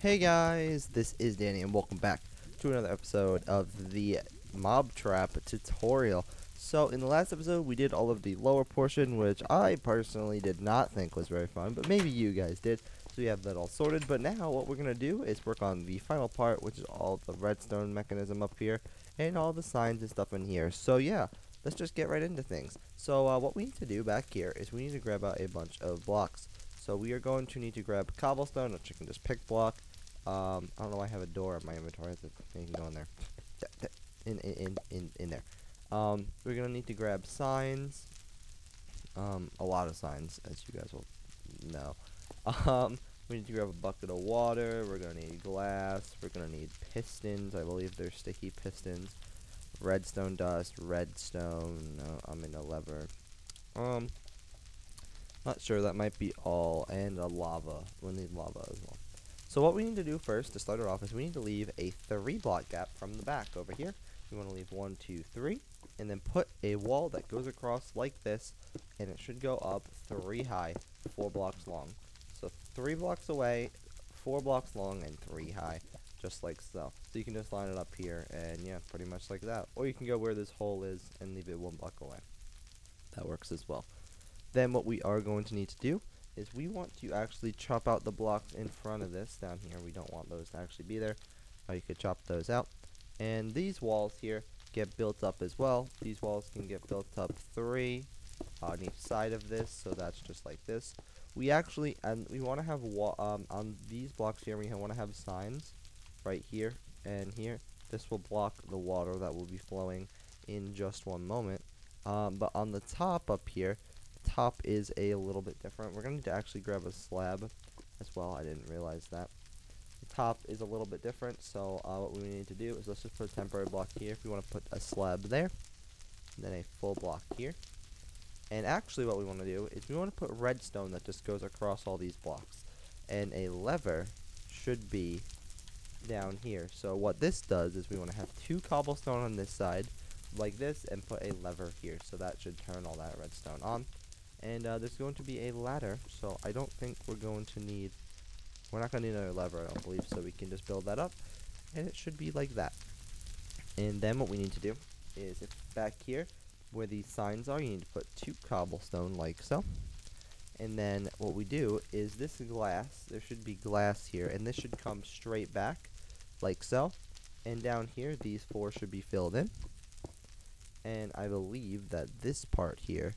Hey guys, this is Danny and welcome back to another episode of the mob trap tutorial. So in the last episode we did all of the lower portion, which I personally did not think was very fun, but maybe you guys did. So we have that all sorted, but now what we're going to do is work on the final part, which is all the redstone mechanism up here and all the signs and stuff in here. So yeah, let's just get right into things. So what we need to do back here is we need to grab out a bunch of blocks. So we are going to need to grab cobblestone, which you can just pick block. I don't know why I have a door in my inventory. You can go in there. In there. We're gonna need to grab signs. A lot of signs, as you guys will know. We need to grab a bucket of water. We're gonna need glass. We're gonna need pistons. I believe they're sticky pistons. Redstone dust. Redstone. No, I'm in a lever. Not sure. That might be all. And a lava. We'll need lava as well. So what we need to do first to start it off is we need to leave a 3-block gap from the back over here. We want to leave 1, 2, 3, and then put a wall that goes across like this, and it should go up 3 high, 4 blocks long. So 3 blocks away, 4 blocks long, and 3 high, just like so. So you can just line it up here, and yeah, pretty much like that. Or you can go where this hole is and leave it 1 block away. That works as well. Then what we are going to need to do is we want to actually chop out the blocks in front of this down here. We don't want those to actually be there. You could chop those out. And these walls here get built up as well. These walls can get built up 3 on each side of this, so that's just like this. We actually, and we want to have, on these blocks here, we want to have signs right here and here. This will block the water that will be flowing in just one moment. But on the top up here, top is a little bit different. We're going to need to actually grab a slab as well. I didn't realize that. The top is a little bit different, so what we need to do is let's just put a temporary block here if we want to put a slab there, and then a full block here. And actually what we want to do is we want to put redstone that just goes across all these blocks, and a lever should be down here. So what this does is we want to have 2 cobblestone on this side like this and put a lever here, so that should turn all that redstone on. And there's going to be a ladder, so I don't think we're not going to need another lever, I don't believe, so we can just build that up, and it should be like that. And then what we need to do is, if back here, where these signs are, you need to put 2 cobblestone, like so. And then what we do is this glass, there should be glass here, and this should come straight back, like so. And down here, these 4 should be filled in. And I believe that this part here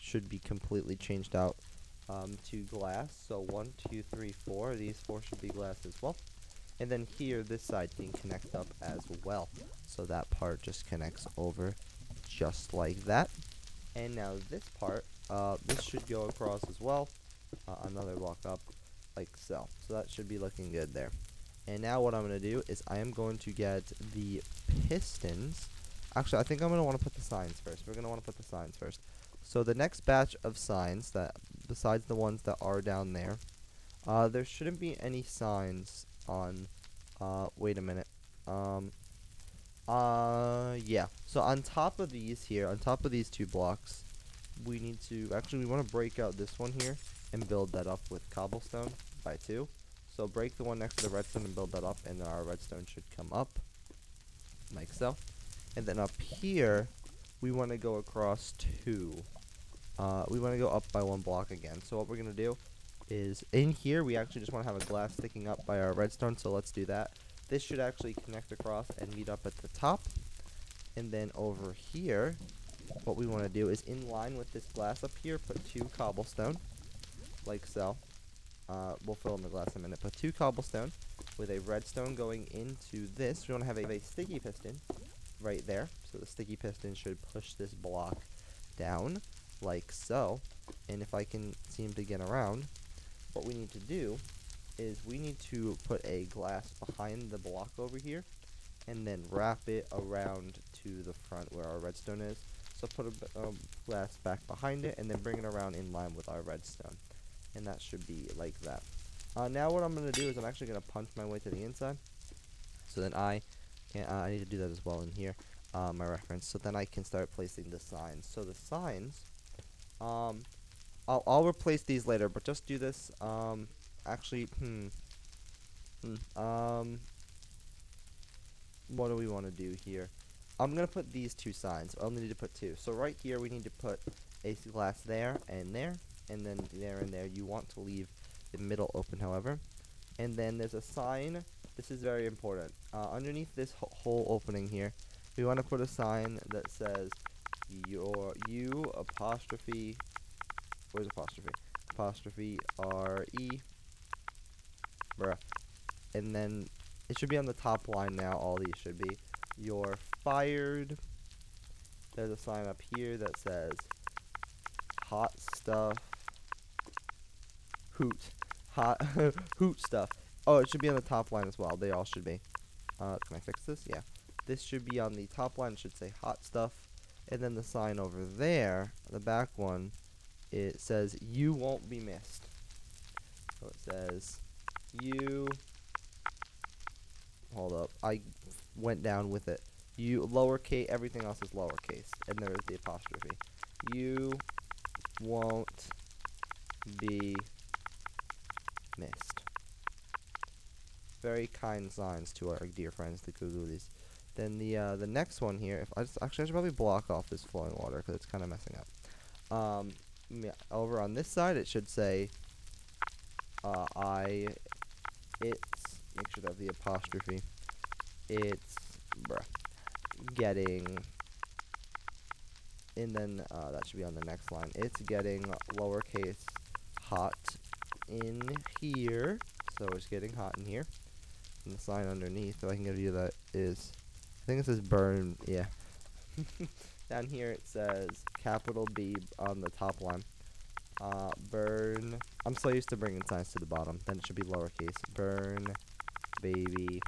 should be completely changed out to glass. So 1, 2, 3, 4. These 4 should be glass as well. And then here, this side can connect up as well. So that part just connects over just like that. And now this part, this should go across as well. Another block up, like so. So that should be looking good there. And now what I'm going to do is I am going to get the pistons. Actually, I think I'm going to want to put the signs first. We're going to want to put the signs first. So the next batch of signs, that besides the ones that are down there, there shouldn't be any signs on, wait a minute, yeah. So on top of these here, on top of these 2 blocks, we need to, actually we want to break out this one here and build that up with cobblestone by 2. So break the one next to the redstone and build that up, and then our redstone should come up, like so. And then up here, we want to go across 2. We want to go up by 1 block again. So what we're going to do is, in here, we actually just want to have a glass sticking up by our redstone, so let's do that. This should actually connect across and meet up at the top. And then over here, what we want to do is, in line with this glass up here, put 2 cobblestone, like so. We'll fill in the glass in a minute. Put 2 cobblestone with a redstone going into this. We want to have a sticky piston right there. So the sticky piston should push this block down, like so. And if I can seem to get around, what we need to do is we need to put a glass behind the block over here, and then wrap it around to the front where our redstone is. So put a glass back behind it, and then bring it around in line with our redstone. And that should be like that. Now what I'm going to do is I'm actually going to punch my way to the inside. So then I need to do that as well in here, my reference. So then I can start placing the signs. So the signs, I'll replace these later, but just do this. Actually, What do we want to do here? I'm gonna put these two signs. I only need to put two. So right here we need to put a glass there, and then there and there. You want to leave the middle open, however. And then there's a sign. This is very important. Underneath this whole opening here, we want to put a sign that says you apostrophe. Where's apostrophe? Apostrophe R-E. Bruh. And then it should be on the top line now. All these should be. You're fired. There's a sign up here that says hot stuff. Hot hoot stuff. Oh, it should be on the top line as well. They all should be. Can I fix this? Yeah. This should be on the top line. It should say hot stuff. And then the sign over there, the back one, it says you won't be missed. So it says you. Hold up. I went down with it. You lowercase. Everything else is lowercase. And there is the apostrophe. You won't be missed. Very kind signs to our dear friends, the Googlies. Then the next one here, I should probably block off this flowing water because it's kind of messing up. Yeah, over on this side, it should say, it's, make sure to have the apostrophe, it's, getting, and then that should be on the next line, it's getting lowercase hot in here, so it's getting hot in here. And the sign underneath, if I can give you that, is, I think it says burn, yeah. Down here it says capital B on the top line. Burn, I'm so used to bringing signs to the bottom, then it should be lowercase, burn, baby,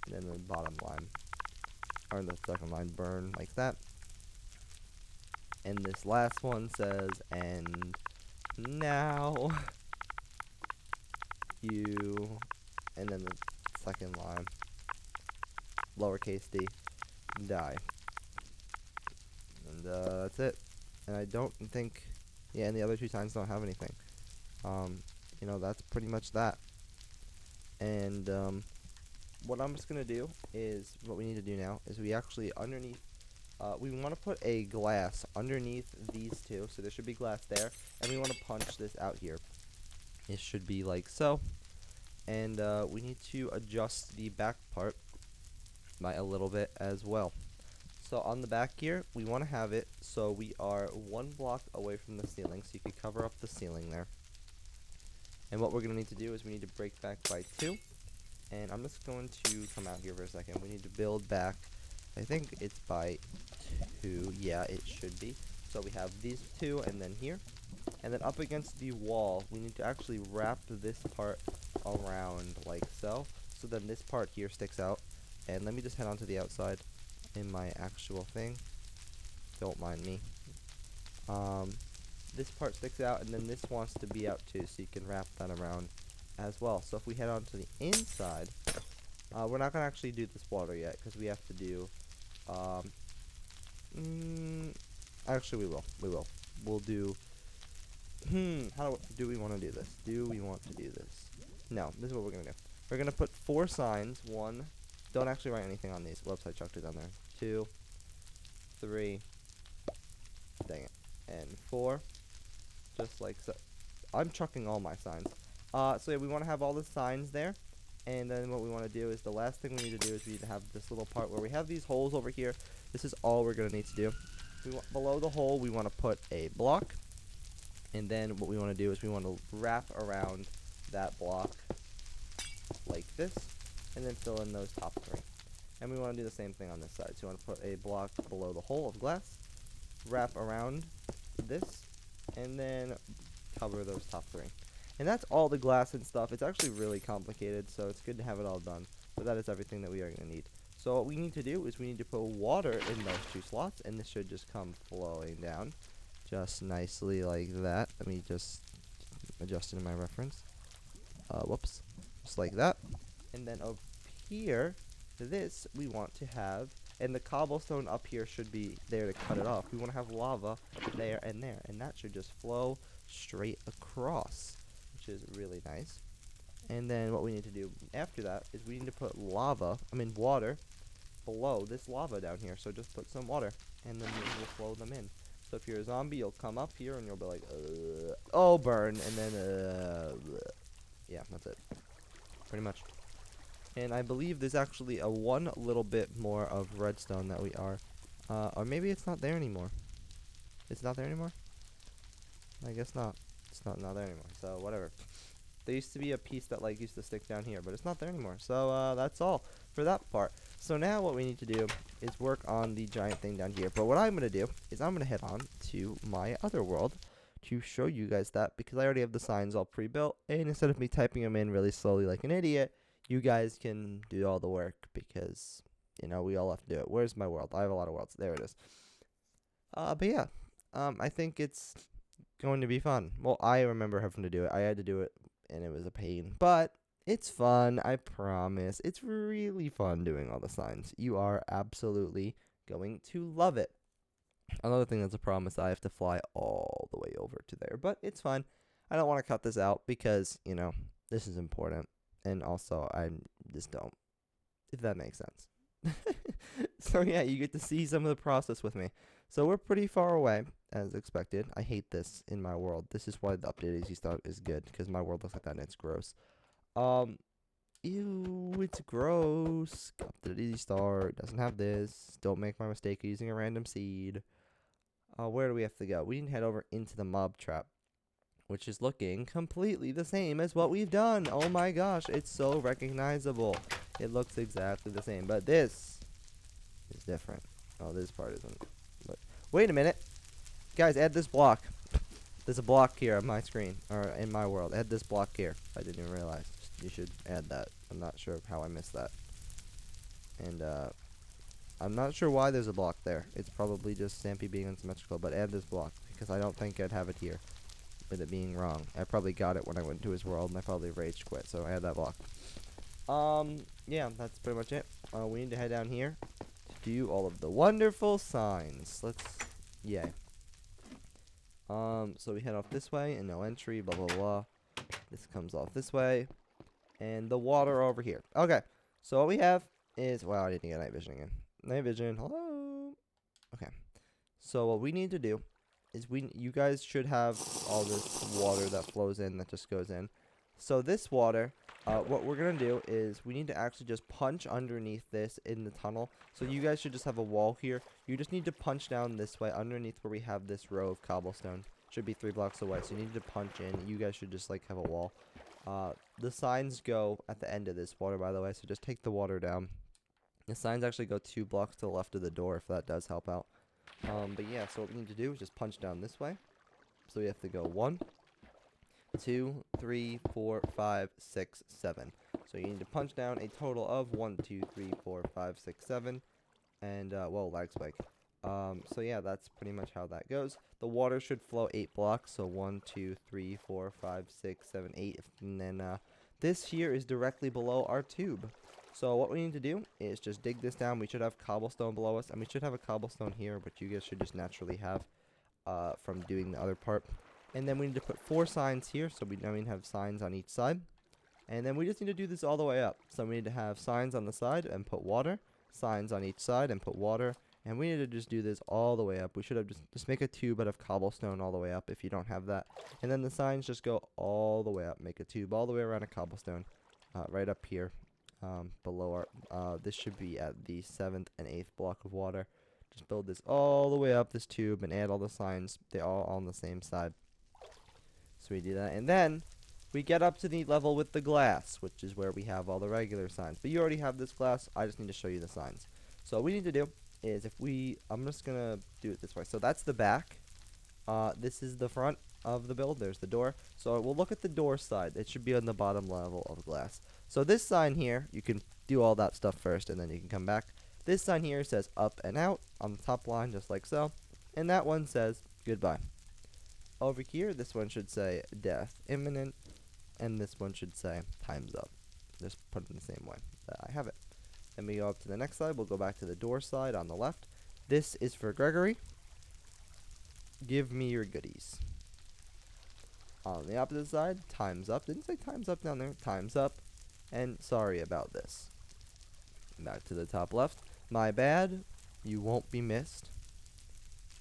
and then the bottom line, or in the second line, burn, like that. And this last one says, and now you, and then the second line, lowercase d, die. And that's it. And I don't think, yeah, and the other two signs don't have anything. You know, that's pretty much that. And what I'm just gonna do is, what we need to do now is we actually underneath, we want to put a glass underneath these two, so there should be glass there, and we want to punch this out here. It should be like so. And we need to adjust the back part by a little bit as well. So on the back here, we want to have it so we are one block away from the ceiling, so you can cover up the ceiling there. And what we're going to need to do is we need to break back by 2. And I'm just going to come out here for a second. We need to build back, I think it's by 2. Yeah, it should be. So we have these 2 and then here. And then up against the wall, we need to actually wrap this part around like so. So then this part here sticks out. And let me just head on to the outside in my actual thing. Don't mind me. This part sticks out, and then this wants to be out too, so you can wrap that around as well. So if we head on to the inside, we're not going to actually do this water yet, because we have to do, actually we will. We'll do, how do we want to do this? Do we want to do this? No, this is what we're going to do. We're going to put 4 signs. 1, don't actually write anything on these. Whoops, I chucked it down there. 2, 3, dang it, and 4, just like so. I'm chucking all my signs. So yeah, we want to have all the signs there, and then what we want to do is, the last thing we need to do is we need to have this little part where we have these holes over here. This is all we're going to need to do. Below the hole, we want to put a block, and then what we want to do is we want to wrap around that block like this, and then fill in those top 3. And we want to do the same thing on this side. So you want to put a block below the hole of glass, wrap around this, and then cover those top 3. And that's all the glass and stuff. It's actually really complicated, so it's good to have it all done. But that is everything that we are going to need. So what we need to do is we need to put water in those 2 slots, and this should just come flowing down just nicely like that. Let me just adjust it in my reference. Whoops. Just like that. And then over here, this we want to have, and the cobblestone up here should be there to cut it off. We want to have lava there, and that should just flow straight across, which is really nice. And then what we need to do after that is we need to put water below this lava down here. So just put some water, and then we'll flow them in. So if you're a zombie, you'll come up here and you'll be like, oh, burn, and then, yeah, that's it. Pretty much. And I believe there's actually one little bit more of redstone that we are, or maybe it's not there anymore. It's not there anymore? I guess not. It's not there anymore, so whatever. There used to be a piece that like used to stick down here, but it's not there anymore. So that's all for that part. So now what we need to do is work on the giant thing down here. But what I'm going to do is I'm going to head on to my other world to show you guys that, because I already have the signs all pre-built, and instead of me typing them in really slowly like an idiot, you guys can do all the work, because, you know, we all have to do it. Where's my world? I have a lot of worlds. There it is. But yeah, I think it's going to be fun. Well, I remember having to do it. I had to do it, and it was a pain, but it's fun, I promise. It's really fun doing all the signs. You are absolutely going to love it. Another thing that's a problem is I have to fly all the way over to there, but it's fun. I don't want to cut this out because, you know, this is important, and also I just don't, if that makes sense. So yeah, you get to see some of the process with me. So we're pretty far away, as expected. I hate this in my world. This is why the update is good, because my world looks like that and it's gross. Ew, it's gross. Update easy start. Doesn't have this. Don't make my mistake of using a random seed. Where do we have to go? We need to head over into the mob trap, which is looking completely the same as what we've done. Oh my gosh, it's so recognizable. It looks exactly the same, but this is different. Oh, this part isn't. But wait a minute. Guys, add this block. There's a block here on my screen, or in my world. Add this block here. I didn't even realize. You should add that. I'm not sure how I missed that. And, I'm not sure why there's a block there. It's probably just Stampy being unsymmetrical, but add this block, because I don't think I'd have it here with it being wrong. I probably got it when I went to his world, and I probably rage quit, so I had that block. Yeah, that's pretty much it. We need to head down here to do all of the wonderful signs. Yay. So we head off this way, and no entry, blah, blah, blah. This comes off this way, and the water over here. Okay, so what we have is, wow, I need to get night vision again. Night vision, hello. Okay, so what we need to do is you guys should have all this water that flows in, that just goes in. So this water, what we're going to do is we need to actually just punch underneath this in the tunnel. So you guys should just have a wall here. You just need to punch down this way underneath where we have this row of cobblestone. Should be 3 blocks away, so you need to punch in. You guys should just like have a wall. The signs go at the end of this water, by the way, so just take the water down. The signs actually go 2 blocks to the left of the door, if that does help out. But yeah, so what we need to do is just punch down this way. So we have to go 1, 2, 3, 4, 5, 6, 7. So you need to punch down a total of 1, 2, 3, 4, 5, 6, 7. And, whoa, lag spike. So yeah, that's pretty much how that goes. The water should flow 8 blocks, so 1, 2, 3, 4, 5, 6, 7, 8. And then, this here is directly below our tube. So what we need to do is just dig this down. We should have cobblestone below us, and we should have a cobblestone here, but you guys should just naturally have from doing the other part. And then we need to put 4 signs here, so we now have signs on each side. And then we just need to do this all the way up. So we need to have signs on the side and put water, signs on each side and put water, and we need to just do this all the way up. We should have just make a tube out of cobblestone all the way up if you don't have that. And then the signs just go all the way up. Make a tube all the way around a cobblestone right up here. Below our, this should be at the 7th and 8th block of water. Just build this all the way up this tube and add all the signs. They're all on the same side. So we do that, and then we get up to the level with the glass, which is where we have all the regular signs. But you already have this glass. I just need to show you the signs. So what we need to do is I'm just gonna do it this way. So that's the back. This is the front of the build. There's the door. So we'll look at the door side. It should be on the bottom level of glass. So this sign here, you can do all that stuff first, and then you can come back. This sign here says up and out on the top line, just like so. And that one says goodbye. Over here, this one should say death imminent, and this one should say time's up. Just put it in the same way that I have it. Then we go up to the next side. We'll go back to the door side on the left. This is for Gregory. Give me your goodies. On the opposite side, time's up. Didn't say time's up down there. Time's up. And sorry about this. Back to the top left. My bad. You won't be missed.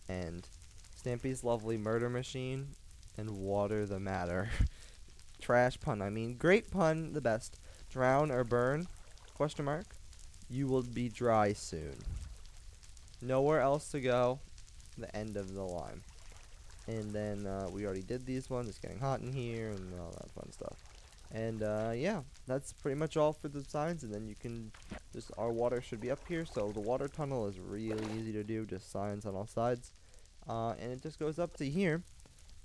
And Stampy's lovely murder machine. And water the matter. Trash pun. I mean, great pun. The best. Drown or burn? Question mark. You will be dry soon. Nowhere else to go. The end of the line. And then we already did these ones. It's getting hot in here and all that fun stuff. And yeah, that's pretty much all for the signs. And then you can just, our water should be up here. So the water tunnel is really easy to do. Just signs on all sides. And it just goes up to here.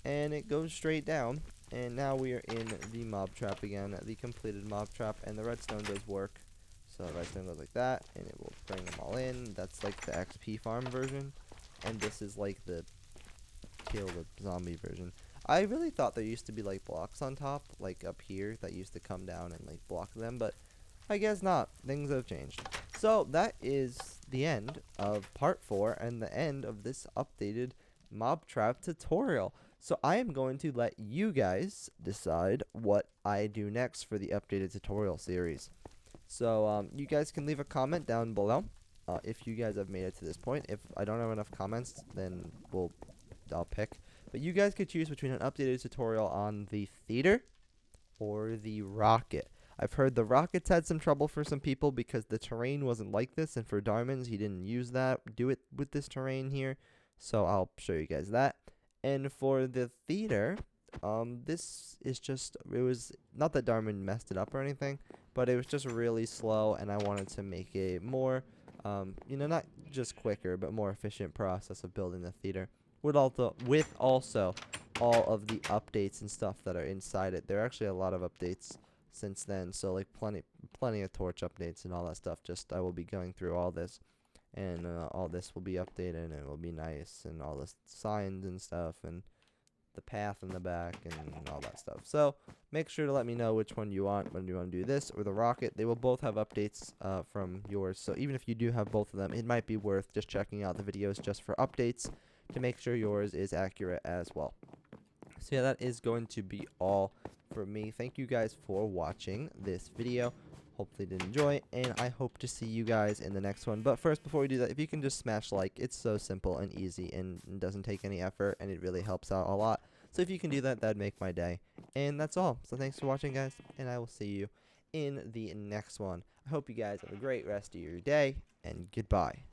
And it goes straight down. And now we are in the mob trap again. The completed mob trap. And the redstone does work. So redstone goes like that. And it will bring them all in. That's like the XP farm version. And this is like the kill the zombie version. I really thought there used to be like blocks on top, like up here, that used to come down and like block them, but I guess not. Things have changed. So that is the end of part 4 and the end of this updated mob trap tutorial. So I am going to let you guys decide what I do next for the updated tutorial series. So you guys can leave a comment down below if you guys have made it to this point. If I don't have enough comments, then I'll pick. But you guys could choose between an updated tutorial on the theater or the rocket. I've heard the rockets had some trouble for some people because the terrain wasn't like this, and for diamonds he didn't do it with this terrain here. So I'll show you guys that. And for the theater, this is just, it was not that Darman messed it up or anything, but it was just really slow, and I wanted to make a more you know, not just quicker but more efficient process of building the theater. With also all of the updates and stuff that are inside it. There are actually a lot of updates since then, so like plenty of torch updates and all that stuff. Just I will be going through all this, and all this will be updated, and it will be nice, and all the signs and stuff, and the path in the back, and all that stuff. So make sure to let me know which one you want, whether you want to do this or the rocket. They will both have updates from yours, so even if you do have both of them, it might be worth just checking out the videos just for updates to make sure yours is accurate as well. So yeah, that is going to be all for me. Thank you guys for watching this video. Hopefully you did enjoy, and I hope to see you guys in the next one. But first, before we do that, if you can just smash like, it's so simple and easy and doesn't take any effort, and it really helps out a lot. So if you can do that, that'd make my day. And that's all. So thanks for watching, guys, and I will see you in the next one. I hope you guys have a great rest of your day, and goodbye.